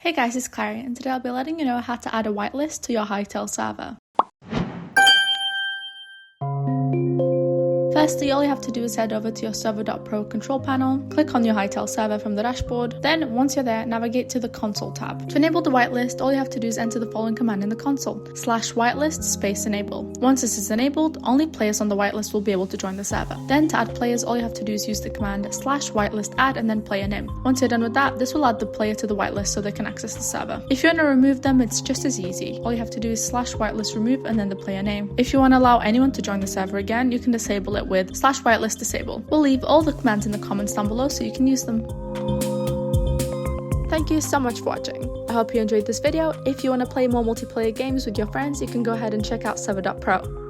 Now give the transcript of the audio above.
Hey guys, it's Clary, and today I'll be letting you know how to add a whitelist to your Hytale server. Firstly, all you have to do is head over to your Server.pro control panel, click on your Hytale server from the dashboard, then once you're there, navigate to the console tab. To enable the whitelist, all you have to do is enter the following command in the console, /whitelist --enable. Once this is enabled, only players on the whitelist will be able to join the server. Then to add players, all you have to do is use the command /whitelist add and then player name. Once you're done with that, this will add the player to the whitelist so they can access the server. If you want to remove them, it's just as easy. All you have to do is /whitelist remove and then the player name. If you want to allow anyone to join the server again, you can disable it with /whitelist disable. We'll leave all the commands in the comments down below so you can use them. Thank you so much for watching. I hope you enjoyed this video. If you want to play more multiplayer games with your friends, you can go ahead and check out Server.pro.